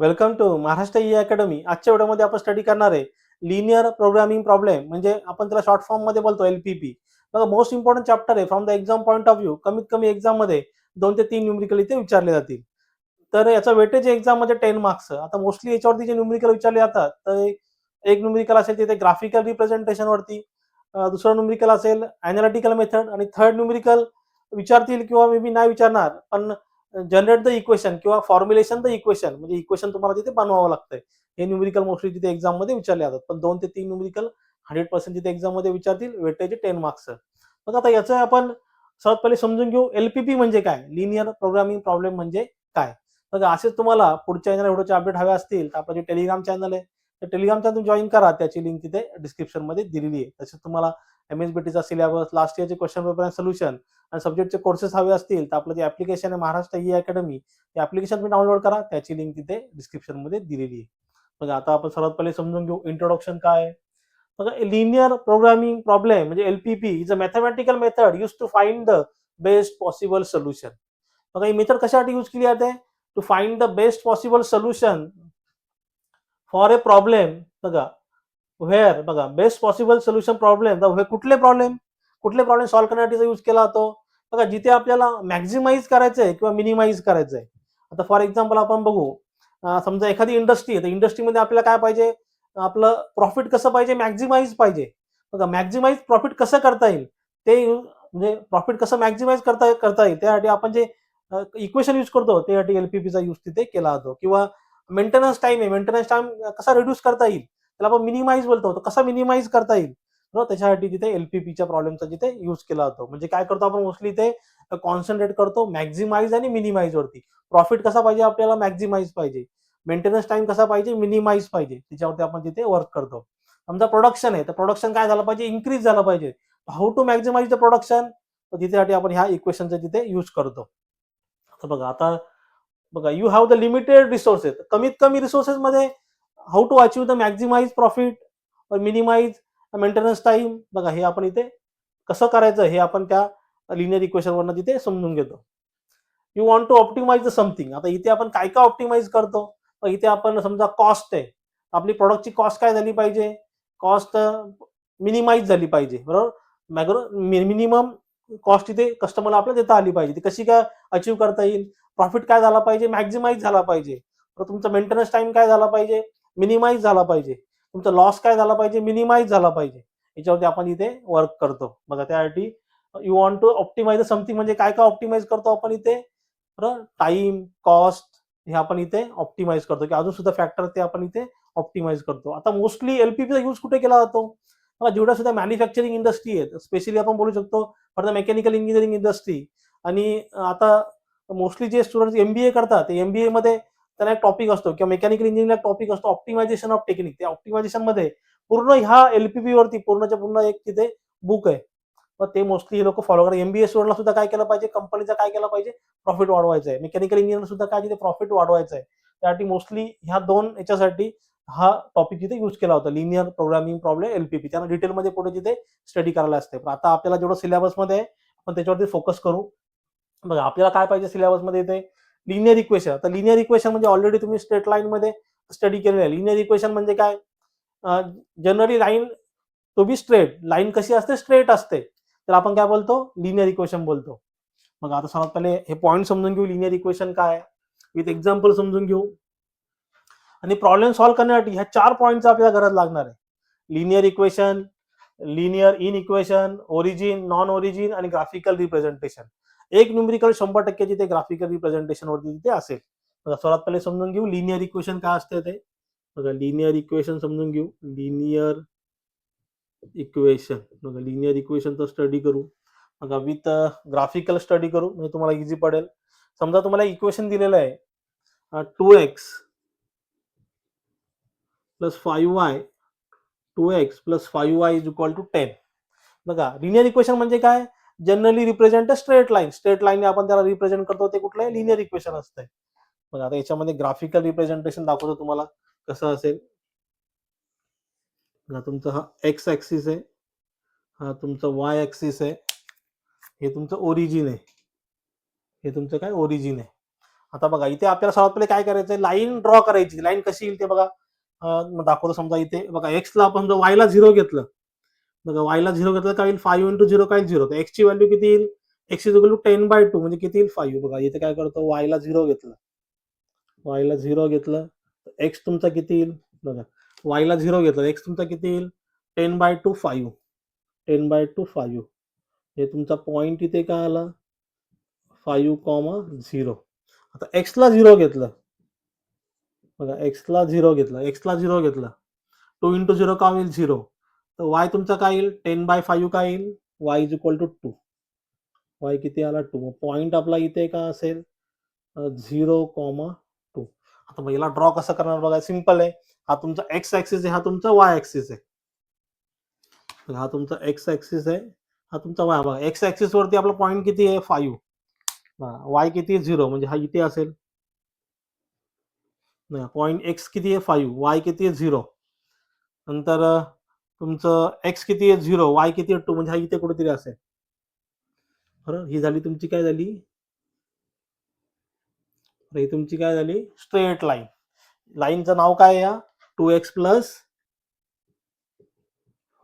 Welcome to Maharashtra E academy. आजच्या व्हिडिओमध्ये आपण स्टडी करणार आहे लिनियर प्रोग्रामिंग प्रॉब्लेम, म्हणजे आपण त्याला शॉर्ट फॉर्म मध्ये बोलतो एलपीपी. बघा, मोस्ट इम्पॉर्टंट चॅप्टर आहे from the exam point of view. कमीत कमी एक्झाम मध्ये 2 ते 3 न्यूमेरिकल इथे विचारले जातील. तर याचा वेटेज एक्झाम मध्ये 10 मार्क्स. आता मोस्टली याच्यावरती जे न्यूमेरिकल विचारले जातात, तर एक न्यूमेरिकल असेल तिथे ग्राफिकल रिप्रेझेंटेशन वरती, दुसरा न्यूमेरिकल असेल अॅनालिटिकल मेथड, आणि थर्ड न्यूमेरिकल विचारतील किंवा मे बी नाही विचारणार, पण जनरेट द इक्वेशन किंवा फॉर्म्युलेशन द इक्वेशन, म्हणजे इक्वेशन तुम्हाला तिथे बनवावं लागतंय. हे न्यूमेरिकल मोस्टली तिथे एक्झाम मध्ये विचारले जातात, पण 2 ते 3 न्यूमेरिकल 100% तिथे एक्झाम मध्ये विचारतील. Weightage 10 marks. मग आता याचं आपण सर्वात पहिले समजून घेऊ, एलपीपी म्हणजे काय, लिनियर प्रोग्रामिंग प्रॉब्लेम म्हणजे काय. बघा, असेच तुम्हाला पुढच्या व्हिडिओचे अपडेट हवे असतील तर आपलं जे टेलिग्राम चॅनल आहे, त्या टेलिग्राम चॅनल जॉईन करा. त्याची लिंक तिथे डिस्क्रिप्शन मध्ये दिलेली आहे. तसेच तुम्हाला एमएसबीटीचा सिलेबस, लास्ट इयरचे क्वेश्चन पेपर अँड सोल्युशन आणि सब्जेक्टचे कोर्सेस हवे असतील तर आपलं जे ऍप्लिकेशन आहे महाराष्ट्र ई अकॅडमी, ते ऍप्लिकेशन तुम्ही डाउनलोड करा. त्याची लिंक तिथे डिस्क्रिप्शन मध्ये दिलेली आहे. बघा, आता आपण सर्वात पहिले समजून घेऊ इंट्रोडक्शन काय आहे. बघा, लिनियर प्रोग्रामिंग प्रॉब्लेम म्हणजे LPP is a mathematical method use to find the best possible solution. बघा, ही मेथड कशासाठी यूज केली जाते? To find the best possible solution for a problem. बघा, व्हेअर, बघा, बेस्ट पॉसिबल सोल्युशन प्रॉब्लेम, कुठले problem solve करण्यासाठी यूज केला जातो. बघा, जिथे आपल्याला मॅक्झिमाइज करायचंय किंवा मिनिमाइज करायचंय. आता फॉर एक्झाम्पल आपण बघू, समजा एखादी इंडस्ट्री आहे, तर इंडस्ट्रीमध्ये आपल्याला काय पाहिजे, आपलं प्रॉफिट कसं पाहिजे, मॅक्झिमाइज पाहिजे. बघा, मॅक्झिमाइज प्रॉफिट कसं करता येईल ते म्हणजे प्रॉफिट कसं मॅक्झिमाइज करता येईल त्यासाठी आपण जे इक्वेशन यूज करतो त्यासाठी एलपीपीचा यूज तिथे केला जातो. किंवा मेंटेनन्स टाइम आहे, मेंटेनन्स टाइम कसा रिड्यूस करता येईल त्याला आपण मिनिमाइज बोलतो. कसा मिनिमाइज करता येईल, बरोबर, त्याच्यासाठी तिथे एलपीपीच्या प्रॉब्लेमचा जिथे यूज केला जातो. म्हणजे काय करतो आपण मोस्टली ते कॉन्सन्ट्रेट करतो मॅक्झिमाइज आणि मिनिमाइज वरती. प्रॉफिट कसा पाहिजे आपल्याला, मॅक्झिमाइज पाहिजे. मेंटेनन्स टाइम कसा पाहिजे, मिनिमाइज पाहिजे. त्याच्यावरती आपण तिथे वर्क करतो. समजा प्रोडक्शन आहे, तर प्रोडक्शन काय झालं पाहिजे, इन्क्रीज झालं पाहिजे. How to maximize the production, तर तिथे आपण ह्या इक्वेशनचा तिथे यूज करतो. तर बघा, आता बघा, you have the limited resources, कमीत कमी रिसोर्सेस मध्ये how to achieve the maximize profit और मिनिमाइज मेंटेनन्स टाइम. बघा, हे आपण इथे कसं करायचं हे आपण त्या लिनियर इक्वेशन वरनं तिथे समजून घेतो. You want to optimize the something. आता इथे आपण काय काय ऑप्टिमाइज करतो, इथे आपण समजा कॉस्ट आहे, आपली प्रोडक्टची कॉस्ट काय झाली पाहिजे, कॉस्ट मिनिमाइज झाली पाहिजे, बरोबर. मिनिमम कॉस्ट इथे कस्टमरला आपल्याला देता आली पाहिजे. ती कशी काय अचीव्ह करता येईल, प्रॉफिट काय झाला पाहिजे, मॅक्झिमाइज झाला पाहिजे. तर तुमचा मेंटेनन्स टाइम काय झाला पाहिजे, मिनिमाइज झाला पाहिजे. तुमचा लॉस काय झाला पाहिजे, मिनिमाइज झाला पाहिजे. याच्यावरती आपण इथे वर्क करतो. बघा, त्यासाठी you want to optimize something म्हणजे काय काय ऑप्टिमाइज करतो आपण इथे, बरोबर. टाइम, कॉस्ट हे आपण इथे ऑप्टिमाइज करतो, की अजून सुद्धा फॅक्टर ते आपण इथे ऑप्टिमाइज करतो. आता मोस्टली एलपीपीचा यूज कुठे केला जातो, जेवढ्या सुद्धा मॅन्युफॅक्चरिंग इंडस्ट्री आहेत, स्पेशली आपण बोलू शकतो for the mechanical engineering industry. आणि आता मोस्टली जे स्टुडंट एमबीए करतात, एमबीए मध्ये त्यांना एक टॉपिक असतो किंवा मेकॅनिकल इंजिनिअरिंग टॉपिक असतो ऑप्टिमायझेशन ऑफ टेक्निक. त्या ऑप्टिमायझेशन मध्ये पूर्ण ह्या एलपीपी वरती पूर्णच्या पूर्ण एक तिथे बुक आहे. मग ते मोस्टली हे लोक फॉलो करतात. एमबीए स्टुडंटला सुद्धा काय केलं पाहिजे, कंपनीचा काय केलं पाहिजे, प्रॉफिट वाढवायचं आहे. मेकॅनिकल इंजिनिअर सुद्धा काय तिथे प्रॉफिट वाढवायचं आहे. त्यासाठी मोस्टली ह्या दोन याच्यासाठी हा टॉपिक तिथे यूज केला होता, लिनियर प्रोग्रामिंग प्रॉब्लेम एलपीपी. त्यांना डिटेलमध्ये पुढे तिथे स्टडी करायला असते. पण आता आपल्याला जेवढं सिलेबस मध्ये आहे आपण त्याच्यावरती फोकस करू. बघा, आपल्याला काय पाहिजे सिलेबस मध्ये इथे, लिनियर इक्वेशन. आता लिनियर इक्वेशन म्हणजे ऑलरेडी तुम्ही स्ट्रेट लाईन मध्ये स्टडी केलेलं आहे. लिनियर इक्वेशन म्हणजे काय, generally line to be straight, line कशी असते, स्ट्रेट असते, तर आपण काय बोलतो, लिनियर इक्वेशन बोलतो. मग आता सर्वात पहिले हे पॉईंट समजून घेऊ, लिनियर इक्वेशन काय, विथ एक्झाम्पल समजून घेऊ. आणि प्रॉब्लेम सॉल्व्ह करण्यासाठी ह्या 4 पॉईंटचा आपल्याला गरज लागणार आहे. Linear equation, linear in equation, origin, non origin आणि ग्राफिकल रिप्रेझेंटेशन. एक न्यूमेरिकल 100% जिथे ग्राफिकल रिप्रेझेंटेशन वरती तिथे असेल. सर्वात पहिले समजून घेऊ लिनियर इक्वेशन काय असते ते. बघा, लिनियर इक्वेशन समजून घेऊ. लिनियर इक्वेशन, बघा, लिनियर इक्वेशनचा स्टडी करू. बघा, विथ ग्राफिकल स्टडी करू, म्हणजे तुम्हाला इझी पडेल. समजा तुम्हाला इक्वेशन दिलेलं आहे 2x plus 5y, 2x plus 5y is equal to 10. बघा, लिनियर इक्वेशन म्हणजे काय, generally represent a straight line. Straight line आपण त्याला रिप्रेझेंट करतो, ते कुठलं आहे, लिनियर इक्वेशन असतंय. बघा, आता याच्यामध्ये ग्राफिकल रिप्रेझेंटेशन दाखवतो तुम्हाला कसं असेल. तुमचा हा एक्स ऍक्सिस आहे, हा तुमचा वाय ऍक्सिस आहे, हे तुमचं ओरिजिन आहे, हे तुमचं काय ओरिजिन आहे. आता बघा इथे आपल्याला सर्वात पहिले काय करायचं, लाईन ड्रॉ करायची. लाईन कशी येईल ते बघा, दाखवतो. समजा इथे बघा एक्सला आपण जर वायला 0 घेतलं, बघा वायला 0 घेतलं काय येईल, 5 इंटू 0 काय 0. तर एक्सची व्हॅल्यू किती येईल, एक्स इज इक्वल टू 10/2 म्हणजे किती येईल 5. बघा इथे काय करतो, वायला 0 घेतलं, वायला 0 घेतलं, एक्स तुमचा किती येईल बघा, वायला 0 घेतलं, एक्स तुमचा किती येईल 10/2 5. 10/2 5 हे तुमचा पॉईंट इथे काय आला 5,0. आता एक्सला 0 घेतलं, बघा एक्सला 0 घेतलं, एक्सला 0 घेतलं, 2 इंटू 0 काय होईल 0. तर वाय तुमचा काय येईल 10/5 काय येईल, y is equal to 2. Y किती आला 2. पॉईंट आपला इथे काय असेल 0,2. आता मग याला ड्रॉ कसं करणार बघा, सिंपल आहे. हा तुमचा एक्स ऍक्सिस आहे, हा तुमचा वाय ऍक्सिस आहे. हा तुमचा एक्स ऍक्सिस आहे, हा तुमचा वाय. बघा एक्स ऍक्सिस वरती आपला पॉईंट किती आहे 5, वाय किती 0 म्हणजे हा इथे असेल. पॉईंट एक्स किती आहे 5, वाय किती आहे 0. नंतर तुमचं एक्स किती आहे 0, वाय किती आहे 2 म्हणजे हा इथे कुठेतरी असेल. बरं, ही झाली तुमची काय झाली, ही तुमची काय झाली स्ट्रेट लाईन. लाईनचं नाव काय आहे, 2x plus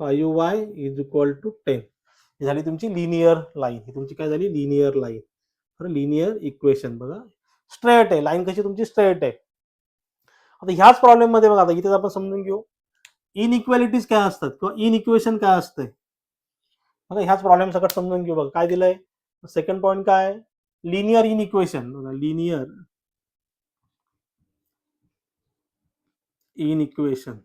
5y is equal to 10. ही झाली तुमची लिनियर लाईन. ही तुमची काय झाली लिनियर लाईन. बरं, लिनियर इक्वेशन बघा स्ट्रेट आहे, लाईन कशी तुमची स्ट्रेट आहे. आता ह्याच प्रॉब्लेम मध्ये बघा, आता इथे आपण समजून घेऊ इनइक्वॅलिटीज काय असतात किंवा इन इक्वेशन काय असते. बघा ह्याच प्रॉब्लेम सगळं समजून घेऊ. बघा काय दिलंय, सेकंड पॉईंट काय, लिनियर इन इक्वेशन. बघा लिनियर इन इक्वेशन,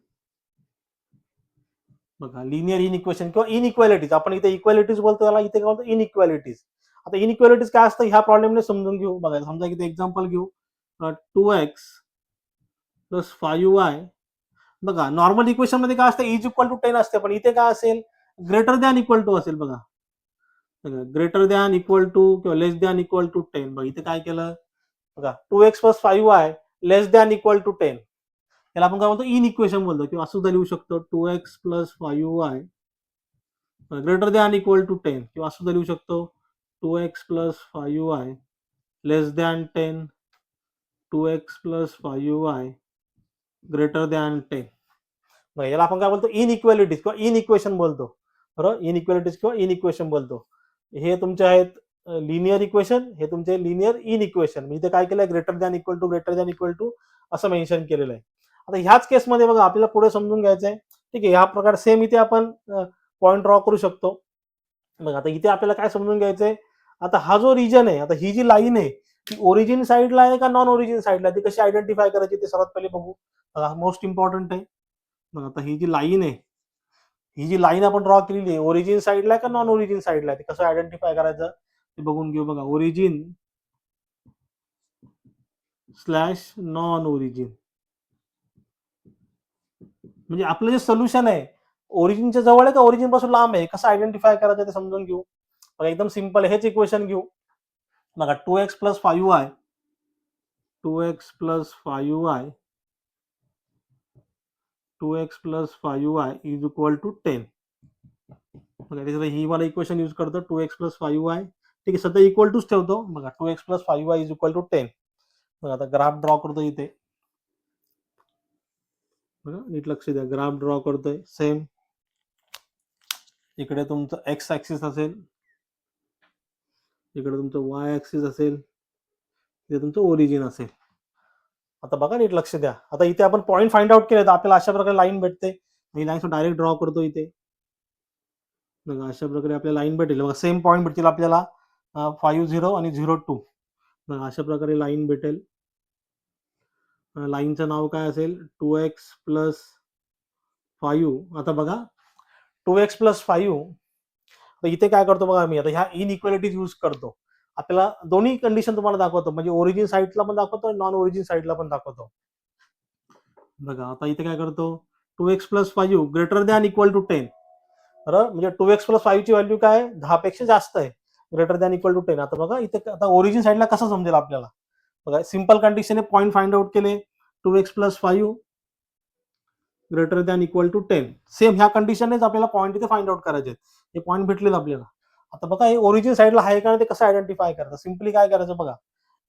बघा लिनियर इन इक्वेशन किंवा इनइक्वॅलिटीज. आपण इथे इक्वॅलिटीज बोलतो, त्याला इथे काय बोलतो इनइक्वॅलिटीज. आता इनइक्वॅलिटीज काय असतं ह्या प्रॉब्लेमने समजून घेऊ. बघा समजा इथे एक्झाम्पल घेऊ, 2x प्लस 5y. बघा नॉर्मल इक्वेशन मध्ये काय असतं इज इक्वल टू 10 असते, पण इथे काय असेल ग्रेटर दॅन इक्वल टू असेल. बघा ग्रेटर दॅन इक्वल टू किंवा लेस दॅन इक्वल टू 10. बघा इथे काय केलं, बघा 2x plus 5y less than equal to 10. याला आपण काय बोलतो इन इक्वेशन बोलतो, किंवा असं सुद्धा लिहू शकतो 2x plus 5y greater than equal to 10, किंवा असं सुद्धा लिहू शकतो 2x plus 5y less than 10, 2x plus 5y greater than 10. याला आपण काय बोलतो इनइक्वॅलिटीज किंवा इन इक्वेशन बोलतो. बरोबर, इनइक्वॅलिटीज किंवा इन इक्वेशन बोलतो. हे तुमचे आहेत लिनियर इक्वेशन, हे तुमचे लिनियर इन इक्वेशन. इथे काय केलंय ग्रेटर दॅन इक्वल टू असं मेन्शन केलेलं आहे. आता ह्याच केसमध्ये बघा आपल्याला पुढे समजून घ्यायचंय. ठीक आहे, ह्या प्रकारे सेम इथे आपण पॉईंट ड्रॉ करू शकतो. बघा आता इथे आपल्याला काय समजून घ्यायचंय, आता हा जो रिजन आहे, आता ही जी लाईन आहे ती ओरिजिन साईडला आहे का नॉन ओरिजिन साईडला, ती कशी आयडेंटिफाय करायची ते सर्वात पहिले बघू. मोस्ट इम्पॉर्टंट आहे. आता ही जी लाईन आहे, ही जी लाईन आपण ड्रॉ केलेली आहे ओरिजिन साईडला का नॉन ओरिजिन साईडला आहे, ते कसं आयडेंटिफाय करायचं ते बघून घेऊ. बघा ओरिजिन स्लॅश नॉन ओरिजिन, म्हणजे आपलं जे सोल्युशन आहे ओरिजिनच्या जवळ आहे का ओरिजिन पासून लांब आहे, कसं आयडेंटिफाय करायचं ते समजून घेऊ. बघा एकदम सिंपल हेच इक्वेशन घेऊ. बघा 2x plus 5y, 2x plus 5y, 2x plus 5y is equal to 10. ही वाला इक्वेशन यूज करतो 2x प्लस 5y. ठीक आहे, सध्या इक्वल टूच ठेवतो. बघा 2x plus 5y is equal to 10. बघा आता ग्राफ ड्रॉ करतो इथे. बघा नीट लक्ष द्या, ग्राफ ड्रॉ करतोय. सेम इकडे तुमचं एक्स ऍक्सिस असेल, इकडे तुमचं वाय ऍक्सिस असेल, इथे तुमचं ओरिजिन असेल. आता बघा नीट लक्ष द्या. आता इथे आपण पॉईंट फाइंड आउट केले तर आपल्याला अशा प्रकारे लाईन भेटते. ही लाईन डायरेक्ट ड्रॉ करतो इथे. बघा अशा प्रकारे आपल्याला लाईन भेटेल. बघा सेम पॉईंट भेटतील आपल्याला 5,0 आणि 0,2. बघा अशा प्रकारे लाईन भेटेल. लाईनचं नाव काय असेल 2x प्लस 5. आता बघा 2x प्लस 5, तर इथे काय करतो बघा मी आता ह्या इनइक्वॅलिटीज यूज करतो. आपल्याला दोन्ही कंडिशन तुम्हाला दाखवतो, म्हणजे ओरिजिन साईडला पण दाखवतो आणि नॉन ओरिजिन साईडला पण दाखवतो. बघा आता इथे काय करतो 2x plus 5 greater than equal to 10. बरोबर, म्हणजे 2x प्लस 5 ची व्हॅल्यू काय 10 पेक्षा जास्त आहे, ग्रेटर दॅन इक्वल टू 10. आता बघा इथे आता ओरिजिन साईडला कसं समजेल आपल्याला. बघा सिंपल कंडिशन आहे, पॉईंट फाइंड आउट केले 2x plus 5 greater than equal to 10. Same ह्या कंडिशननेच आपल्याला पॉईंट इथे फाइंड आउट करायचे. हे पॉईंट भेटलेत आपल्याला. आता बघा हे ओरिजिन साईडला आहे का ते कसं आयडेंटिफाय करायचं. सिम्पली काय करायचं बघा,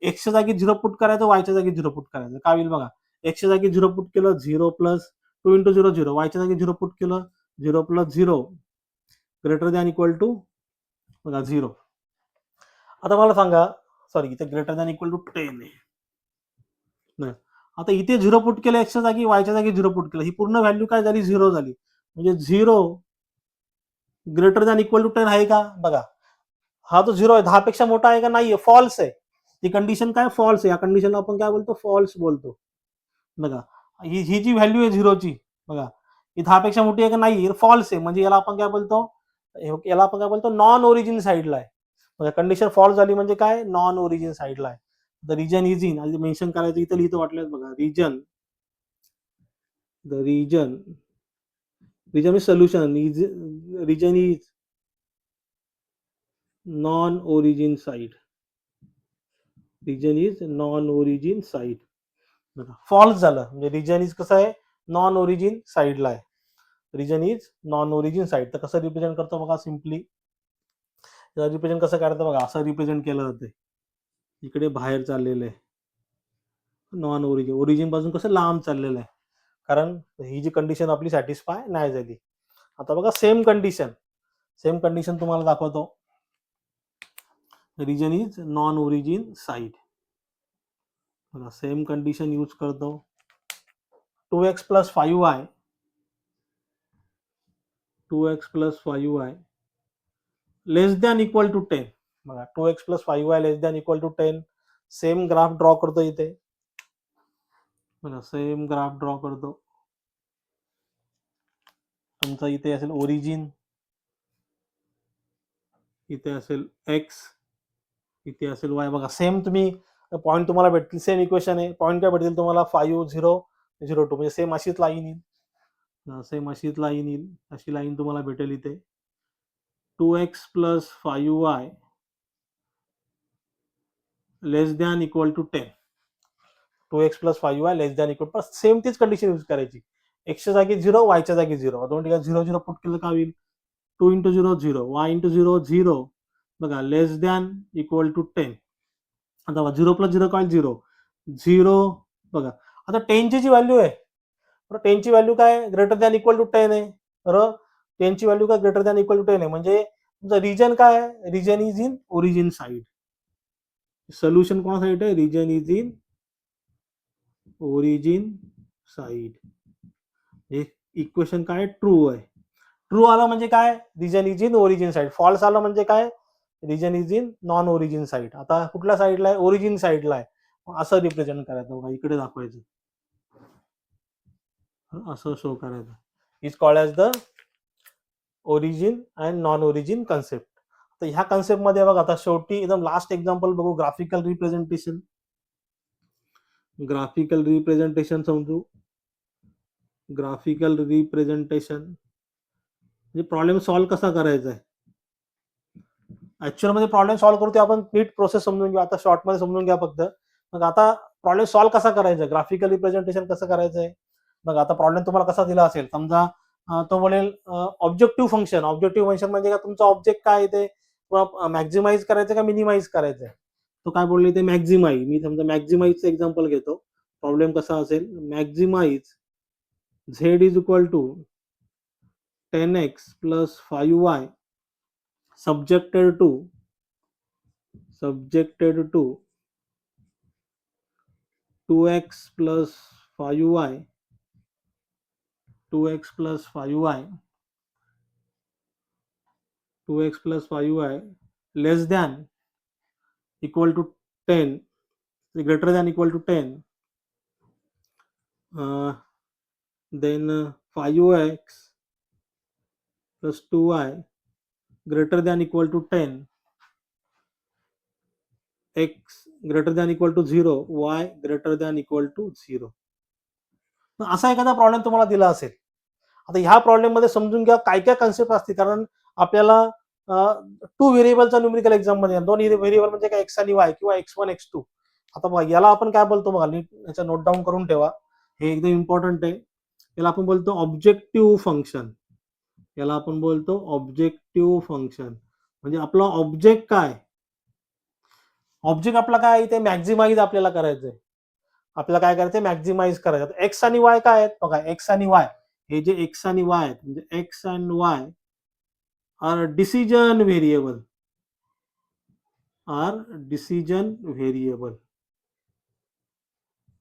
एक्सच्या जागी 0 पुट करायचं, वायच्या जागी 0 पुट करायचं. काय होईल बघा, एक्सच्या जागी 0 पुट केलं 0 प्लस 2 इंटू 0 0, वायच्या जागी 0 पुट केलं 0 plus 0 greater than equal to बघा 0. आता मला सांगा, सॉरी इथे ग्रेटर दॅन इक्वल टू 10 आहे. आता इथे 0 पुट केलं एक्सच्या जागी, वायच्या जागी 0 पुट केलं, ही पूर्ण व्हॅल्यू काय झाली 0 झाली. म्हणजे 0 ग्रेटर दॅन इक्वल टू 10 आहे का बघा, हा तो 0 आहे, 10 पेक्षा मोठा आहे का नाहीये, फॉल्स आहे. ती कंडिशन काय फॉल्स आहे. या कंडिशनला आपण काय बोलतो, फॉल्स बोलतो. बघा ही जी व्हॅल्यू आहे 0ची बघा, ही 10 पेक्षा मोठी आहे का नाही, फॉल्स आहे. म्हणजे याला आपण काय बोलतो, नॉन ओरिजिन साईडला आहे. बघा कंडिशन फॉल्स झाली म्हणजे काय, नॉन ओरिजिन साईडला आहे. The region is in, mention करायचं इथं लिहितो वाटल्यास बघा, region is solution, region is non origin side, region is non origin side. False झालं म्हणजे रिजन इज कसं आहे, नॉन ओरिजिन साईडला आहे. Region is non origin side. तर कसं रिप्रेझेंट करतो बघा, सिम्पली रिप्रेझेंट कसं करायचं बघा, असं रिप्रेझेंट केलं जाते. इकडे बाहेर चाललेलं आहे नॉन ओरिजिन, ओरिजिन पासून कसं लांब चाललेलं आहे, कारण ही जी कंडिशन आपली सॅटिस्फाय नाही झाली. आता बघा सेम कंडिशन तुम्हाला दाखवतो. Region is non origin side. बघा सेम कंडिशन यूज करतो. 2x plus 5y, 2x plus 5y less than equal to 10. बघा 2x plus 5y less than equal to 10. Same graph draw करतो इथे. बघा सेम ग्राफ ड्रॉ करतो. तुमचा इथे असेल ओरिजिन, इथे असेल x, इथे असेल y. बघा सेम तुम्ही पॉईंट तुम्हाला भेटतील, सेम इक्वेशन आहे. पॉईंट काय भेटतील तुम्हाला, 5 0 0 2, म्हणजे सेम अशीच लाईन येईल. सेम अशीच लाईन येईल, अशी लाईन तुम्हाला भेटेल इथे. 2x plus 5y less than equal to 10. 2x plus 5y less than equal, same तीच कंडिशन यूज करायची. एक्सच्या जागी 0, वायच्या जागी 0. दोन ठिकाणी 0 0 पुट केलं का होईल, 2 इंटू 0 0, y इंटू 0 0. बघा लेस दॅन इक्वल टू 10. आता 0 प्लस 0 काय 0 0. बघा आता 10 ची जी व्हॅल्यू आहे, 10 ची व्हॅल्यू काय, ग्रेटर दॅन इक्वल टू 10 आहे. बरोबर, 10 ची व्हॅल्यू काय, ग्रेटर दॅन इक्वल टू 10 आहे. म्हणजे तुमचं रिजन काय आहे, region is in origin side. Solution कोणासाठी आहे, region is in origin side. हे इक्वेशन काय, ट्रू आहे. ट्रू आलं म्हणजे काय, region is in origin side. False आलं म्हणजे काय, region is in non origin side. आता कुठल्या साईडला आहे, ओरिजिन साईडला आहे. असं रिप्रेझेंट करायचं बघा, इकडे दाखवायचं, असं शो करायचं. Is called as the origin and non origin concept. तर ह्या कन्सेप्ट मध्ये बघा, आता शेवटी एकदम लास्ट एक्झाम्पल बघू, ग्राफिकल रिप्रेझेंटेशन. ग्राफिकल रिप्रेझेंटेशन समजू. ग्राफिकल रिप्रेझेंटेशन म्हणजे प्रॉब्लेम सॉल्व्ह कसा करायचा आहे. ऍक्च्युअल मध्ये प्रॉब्लेम सॉल्व्ह करू ते आपण नीट प्रोसेस समजून घेऊ. आता शॉर्ट मध्ये समजून घ्या फक्त. मग आता प्रॉब्लेम सॉल्व्ह कसा करायचा, ग्राफिकल रिप्रेझेंटेशन कसं करायचंय. मग आता प्रॉब्लेम तुम्हाला कसा दिला असेल, समजा तो म्हणेल ऑब्जेक्टिव्ह फंक्शन. ऑब्जेक्टिव्ह फंक्शन म्हणजे का, तुमचा ऑब्जेक्ट काय ते मॅक्झिमाइज करायचं का मिनिमाइज करायचंय. तो काय बोलले ते मॅक्झिमाइज. मी समजा मॅक्झिमाइजचं एक्झाम्पल घेतो. प्रॉब्लेम कसा असेल, maximize Z is equal to 10x plus 5y subjected to 2x plus 5y 2x plus 5y less than equal to 10, greater than equal to 10, then 5x plus 2y greater than equal to 10, x greater than equal to 0, y greater than equal to 0. असा एखादा problem तुम्हाला दिला असेल. आता ह्या problem मध्ये समजून घ्या काय काय कन्सेप्ट असते, कारण आपल्याला 2 व्हेरिएबलचा न्यूमेरिकल एक्झाम मध्ये, 2 व्हेरिएबल म्हणजे काय, एक्स आणि वाय किंवा x1 x2. आता बघा याला आपण काय बोलतो बघा, नीट याचा नोट डाऊन करून ठेवा, हे एकदम इम्पॉर्टंट आहे. याला आपण बोलतो ऑब्जेक्टिव्ह फंक्शन. याला आपण बोलतो ऑब्जेक्टिव्ह फंक्शन. म्हणजे आपला ऑब्जेक्ट काय, ऑब्जेक्ट आपला काय इथे मॅक्झिमाइज आपल्याला करायचंय. आपल्याला काय करायचंय मॅक्झिमाइज करायचं. एक्स आणि वाय काय आहेत बघा, एक्स आणि वाय हे जे एक्स आणि वाय आहेत म्हणजे x and y are decision variable, are decision variable,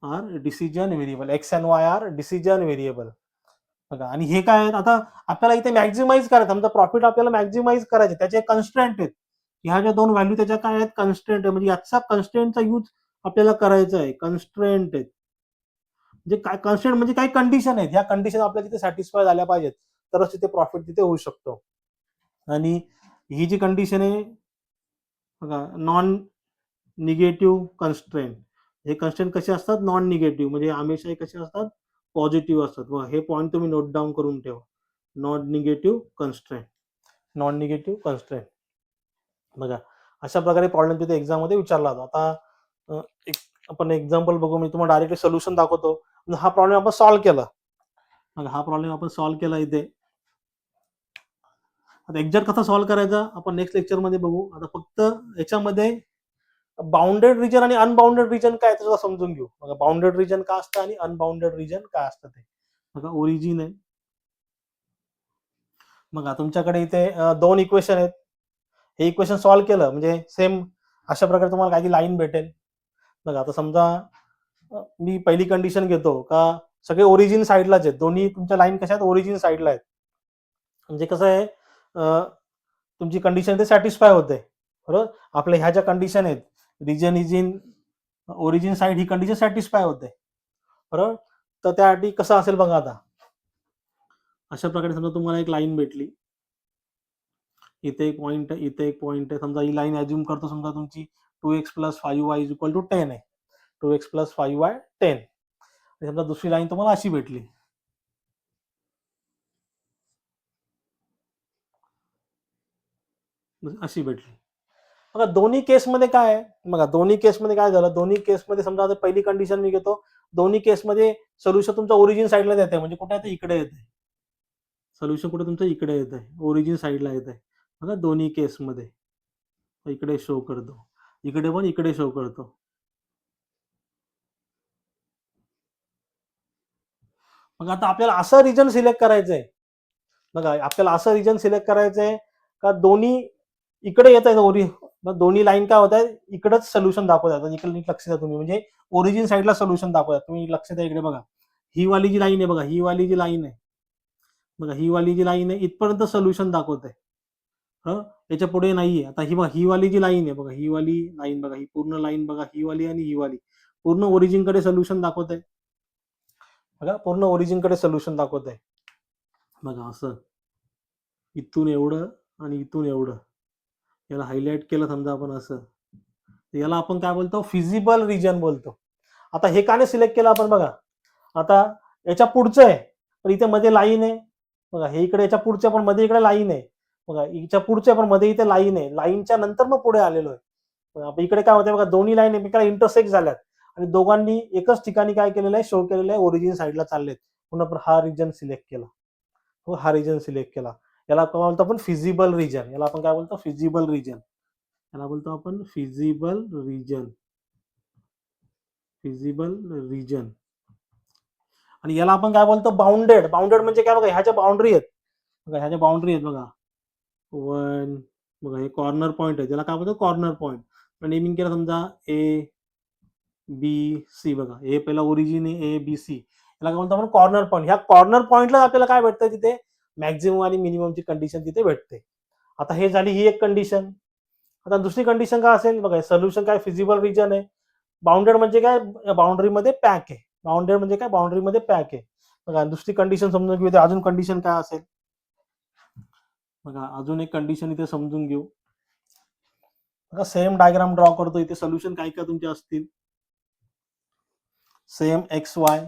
are decision variable, x and y are decision variable बघा. आणि हे काय आहेत, आता आपल्याला इथे मॅक्झिमाइज करायचं, समजा प्रॉफिट आपल्याला मॅक्झिमाइज करायचे, त्याचे कन्स्ट्रेंट आहेत. ह्या ज्या दोन व्हॅल्यू त्याच्या काय आहेत कन्स्ट्रेंट आहे, म्हणजे याचा कन्स्ट्रेंटचा यूज आपल्याला करायचा आहे. कन्स्ट्रेंट आहेत म्हणजे काय, कन्स्ट्रेंट म्हणजे काही कंडिशन आहेत, ह्या कंडिशन आपल्याला तिथे सॅटिस्फाय झाल्या पाहिजेत तरच तिथे प्रॉफिट तिथे होऊ शकतो. आणि ही जी कंडिशन आहे बघा, नॉन निगेटिव्ह कन्स्ट्रेंट, हे कन्स्ट्रेंट कसे असतात नॉन निगेटिव्ह, म्हणजे हमेशा कसे असतात पॉझिटिव्ह असतात. व हे पॉईंट तुम्ही नोट डाऊन करून ठेवा, non negative constraint, non negative constraint बघा. अशा प्रकारे प्रॉब्लेम तिथे एक्झाम मध्ये विचारला होता. आता आपण एक्झाम्पल बघू, मी तुम्हाला डायरेक्टली सोल्युशन दाखवतो. हा प्रॉब्लेम आपण सॉल्व्ह केला, हा प्रॉब्लेम आपण सॉल्व्ह केला इथे. आता एक्झॅक्ट कसा सॉल्व्ह करायचा आपण नेक्स्ट लेक्चर मध्ये बघू. आता फक्त याच्यामध्ये बाउंडेड रिजन आणि अनबाउंडेड रिजन काय त्याचा समजून घेऊ. बघा बाउंडेड रिजन काय असतं आणि अनबाउंडेड रिजन काय असतं ते बघा. ओरिजिन आहे बघा, तुमच्याकडे इथे दोन इक्वेशन आहेत. हे इक्वेशन सॉल्व्ह केलं म्हणजे सेम अशा प्रकारे तुम्हाला काही लाईन भेटेल बघा. आता समजा मी पहिली कंडिशन घेतो का सगळे ओरिजिन साईडलाच आहेत, दोन्ही तुमच्या लाईन कशा आहेत ओरिजिन साईडला आहेत. म्हणजे कसं आहे तुमची कंडिशन ते सॅटिस्फाय होते बरोबर. आपल्या ह्या ज्या कंडिशन आहेत region is in origin side, ही कंडिशन सॅटिस्फाय होते बरोबर. तर त्यासाठी कसं असेल बघा. आता अशा प्रकारे समजा तुम्हाला एक लाईन भेटली, इथे एक पॉईंट आहे, इथे एक पॉईंट आहे. समजा ही लाईन अज्युम करतो, समजा तुमची 2x + 5y = 10 आहे. 2x + 5y 10. समजा दुसरी लाईन तुम्हाला अशी भेटली, अशी भेटली बघा. दोन्ही केसमध्ये काय आहे बघा, दोन्ही केसमध्ये काय झालं, दोन्ही केसमध्ये समजा आता पहिली कंडिशन मी घेतो, दोन्ही केसमध्ये सोल्युशन तुमच्या ओरिजिन साईडला येत आहे, म्हणजे कुठे येतं इकडे येत आहे. सोल्युशन कुठे तुमचं इकडे येत आहे, ओरिजिन साईडला येत आहे बघा दोन्ही केसमध्ये. इकडे शो करतो, इकडे पण इकडे शो करतो. मग आता आपल्याला असं रिजन सिलेक्ट करायचंय बघा, आपल्याला असं रिजन सिलेक्ट करायचंय का दोन्ही इकडे येत आहेत. दोन्ही लाईन काय होत आहे इकडेच सोल्युशन दाखवतात. इकडे नीट लक्ष द्या तुम्ही, म्हणजे ओरिजिन साईडला सोल्युशन दाखवतात. तुम्ही लक्ष द्या इकडे बघा, ही वाली जी लाईन आहे बघा, ही वाली जी लाईन आहे बघा, ही वाली जी लाईन आहे इथपर्यंत सोल्युशन दाखवत आहे. याच्या पुढे नाहीये. आता ही वाली जी लाईन आहे बघा, ही वाली लाईन बघा, ही पूर्ण लाईन बघा, ही वाली आणि ही वाली पूर्ण ओरिजिन कडे सोल्युशन दाखवत आहे बघा, पूर्ण ओरिजिन कडे सोल्युशन दाखवत आहे बघा. असं इथून एवढं आणि इथून एवढं, याला हायलाइट केलं समजा आपण असं, याला आपण काय बोलतो फिजिबल रिजन बोलतो. आता हे का नाही सिलेक्ट केलं आपण बघा, आता याच्या पुढचं आहे पण इथे मध्ये लाईन आहे बघा, हे इकडे याच्या पुढच्या पण मध्ये इकडे लाईन आहे बघा, याच्या पुढच्या पण मध्ये इथे लाईन आहे, लाईनच्या नंतर मग पुढे आलेलो आहे. आपण इकडे काय होतंय बघा, दोन्ही लाईन एकमेकाला इंटरसेक्ट झाल्यात आणि दोघांनी एकच ठिकाणी काय केलेलं आहे शो केलेलं आहे, ओरिजिन साईडला चाललेत. पुन्हा आपण हा रिजन सिलेक्ट केला, हो हा रिजन सिलेक्ट केला. याला काय बोलतो आपण फिजिबल रिजन, याला आपण काय बोलतो फिजिबल रिजन, याला बोलतो आपण फिजिबल रिजन, फिजिबल रिजन. आणि याला आपण काय बोलतो बाउंडेड. बाउंडेड म्हणजे काय बघा, ह्याच्या बाउंड्री आहेत बघा, ह्याच्या बाउंड्री आहेत बघा. 1 बघा, हे कॉर्नर पॉईंट आहे, त्याला काय बोलतो कॉर्नर पॉईंट. नेमिंग केलं समजा ए बी सी बघा, हे पहिला ओरिजिन आहे ए बी सी, याला काय बोलतो आपण कॉर्नर पॉईंट. ह्या कॉर्नर पॉईंटला आपल्याला काय भेटतं तिथे मॅक्झिमम आणि मिनिममची कंडिशन तिथे भेटते. आता हे झाली ही एक कंडिशन. आता दुसरी कंडिशन काय असेल बघा, सोल्युशन काय फिजिबल रिजन आहे. बाउंडेड म्हणजे काय, बाउंड्रीमध्ये पॅक आहे. बाउंडेड म्हणजे काय, बाउंड्रीमध्ये पॅक आहे बघा. दुसरी कंडिशन समजून घेऊ, अजून कंडिशन काय असेल बघा, अजून एक कंडिशन इथे समजून घेऊ बघा. सेम डायग्राम ड्रॉ करतो, इथे सोल्युशन काय काय तुमचे असतील, सेम एक्स वाय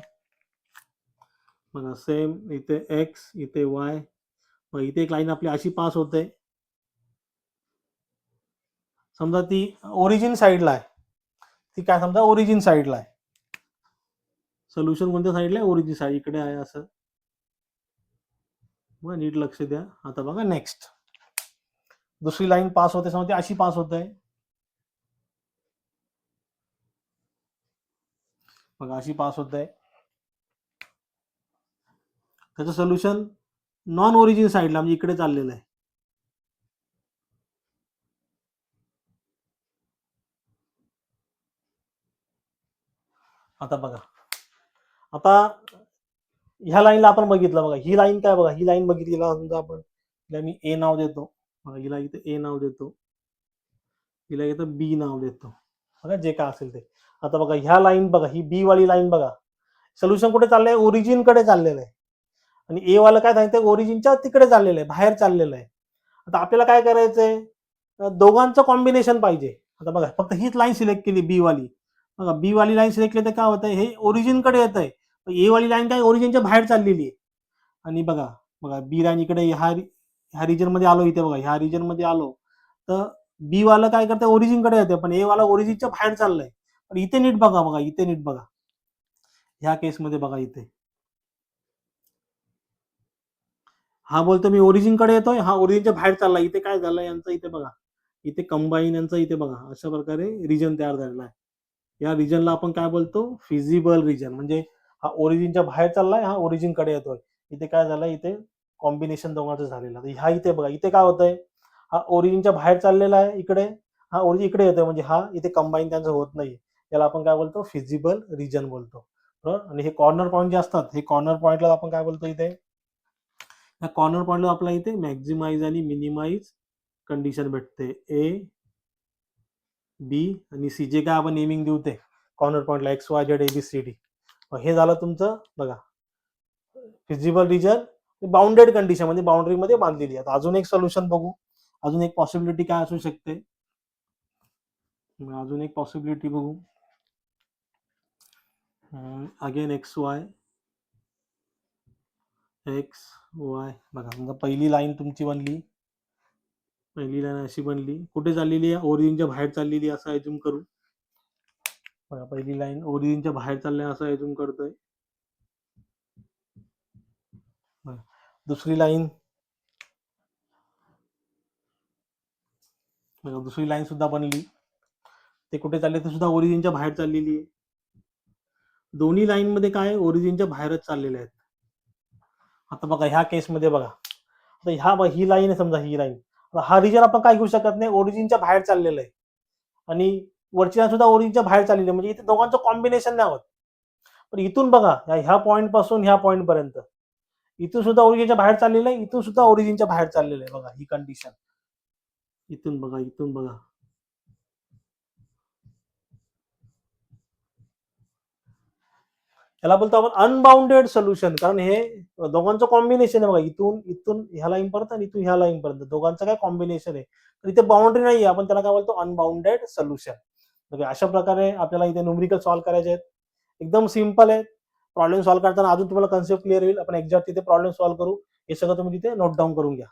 बघा, सेम इथे एक्स इथे वाय, इथे एक लाईन आपली अशी पास होते, समजा ती ओरिजिन साईडला आहे, ती काय समजा ओरिजिन साईडला आहे. सोल्युशन कोणत्या साईडला आहे, ओरिजिन साईड इकडे आहे असं बघा, नीट लक्ष द्या. आता बघा नेक्स्ट दुसरी लाईन पास होते, समजा ती अशी पास होत आहे बघा अशी पास होत आहे. त्याचं सोल्युशन नॉन ओरिजिन साईडला म्हणजे इकडे चाललेलं आहे. आता बघा, आता ह्या लाईनला आपण बघितलं बघा, ही लाईन काय बघा, ही लाईन बघितली समजा आपण, हिला मी ए नाव देतो बघा, हिला इथे ए नाव देतो, हिला इथं बी नाव देतो बघा, जे काय असेल ते. आता बघा ह्या लाईन बघा, ही बी वाली लाईन बघा, सोल्युशन कुठे चाललंय, ओरिजिन कडे चाललेलं आहे. आणि ए वाला काय सांगते, ओरिजिनच्या तिकडे चाललेलं आहे, बाहेर चाललेलं आहे. आता आपल्याला काय करायचंय, दोघांचं कॉम्बिनेशन पाहिजे. आता बघा फक्त हीच लाईन सिलेक्ट केली बी वाली, बघा बी वाली लाईन सिलेक्ट केली तर काय होतंय, हे ओरिजिन कडे येत आहे. ए वाली लाईन काय ओरिजिनच्या बाहेर चाललेली आहे. आणि बघा बघा बी लाईन इकडे ह्या रिजन मध्ये आलो, इथे बघा ह्या रिजन मध्ये आलो तर बी वाला काय करतंय, ओरिजिन कडे येते, पण ए वाला ओरिजिनच्या बाहेर चाललंय. पण इथे नीट बघा, बघा इथे नीट बघा, ह्या केसमध्ये बघा, इथे हा बोलतो मी ओरिजिन कडे येतोय, हा ओरिजिनच्या बाहेर चाललाय. इथे काय झालं यांचं, इथे बघा, इथे कंबाईन यांचं, इथे बघा अशा प्रकारे रिजन तयार झालेला आहे. या रिजनला आपण काय बोलतो, फिजिबल रिजन. म्हणजे हा ओरिजिनच्या बाहेर चाललाय, हा ओरिजिन कडे येतोय. इथे काय झालं, इथे कॉम्बिनेशन दोघांचं झालेलं. ह्या इथे बघा, इथे काय होतंय, हा ओरिजिनच्या बाहेर चाललेला आहे इकडे, हा ओरिजिन इकडे येतोय, म्हणजे हा इथे कंबाईन त्यांचं होत नाही. याला आपण काय बोलतो, फिजिबल रिजन बोलतो. बरोबर. आणि हे कॉर्नर पॉईंट जे असतात, हे कॉर्नर पॉईंटला आपण काय बोलतो, इथे या कॉर्नर पॉईंटला आपला इथे मॅक्झिमाइज आणि मिनिमाइज कंडिशन भेटते, ए बी आणि सी, जे काय आपण नेमिंग देऊ ते कॉर्नर पॉईंटला x y z A B C D. हे झालं तुमचं बघा फिजिबल रिजन, बाउंडेड कंडिशन म्हणजे बाउंड्री मध्ये बांधलेली. आता अजून एक सोल्युशन बघू, अजून एक पॉसिबिलिटी काय असू शकते, अजून एक पॉसिबिलिटी बघू. Again x Y x Y, बघा समजा पहिली लाईन तुमची बनली, पहिली लाईन अशी बनली, कुठे चाललेली आहे, ओरिजिनच्या बाहेर चाललेली असं एज्युम करू. बघा पहिली लाईन ओरिजिनच्या बाहेर चालल्या असं एज्युम करतोय. दुसरी लाईन बघा, दुसरी लाईन सुद्धा बनली, ते कुठे चालले, ते सुद्धा ओरिजिनच्या बाहेर चाललेली आहे. दोन्ही लाईन मध्ये काय ओरिजिनच्या बाहेरच चाललेले आहेत. आता बघा ह्या केसमध्ये बघा, आता ही लाईन आहे समजा, ही लाईन, हा रिजन आपण काय घेऊ शकत नाही, ओरिजिनच्या बाहेर चाललेलं आहे. आणि वरची लाईन सुद्धा ओरिजिनच्या बाहेर चाललेली आहे, म्हणजे इथे दोघांचं कॉम्बिनेशन नाही होत. पण इथून बघा ह्या पॉईंट पासून ह्या पॉईंट पर्यंत, इथून सुद्धा ओरिजिनच्या बाहेर चाललेलं आहे, इथून सुद्धा ओरिजिनच्या बाहेर चाललेलं आहे. बघा ही कंडिशन, इथून बघा, इथून बघा, याला बोलतो आपण अनबाउंडेड सोल्युशन. कारण हे दोघांचं कॉम्बिनेशन आहे बघा, इथून इथून ह्या लाईन पर्यंत आणि इथून ह्या लाईन पर्यंत दोघांचं काय कॉम्बिनेशन आहे. तर इथे बाउंड्री नाही आहे, आपण त्याला काय बोलतो, अनबाउंडेड सोल्युशन. अशा प्रकारे आपल्याला इथे न्यूमेरिकल सॉल्व्ह करायचे आहेत. एकदम सिम्पल आहे. प्रॉब्लेम सॉल्व्ह करताना अजून तुम्हाला कन्सेप्ट क्लिअर होईल. आपण एक्झॅक्ट तिथे प्रॉब्लेम सॉल्व्ह करू. हे सगळं तुम्ही तिथे नोट डाऊन करून घ्या.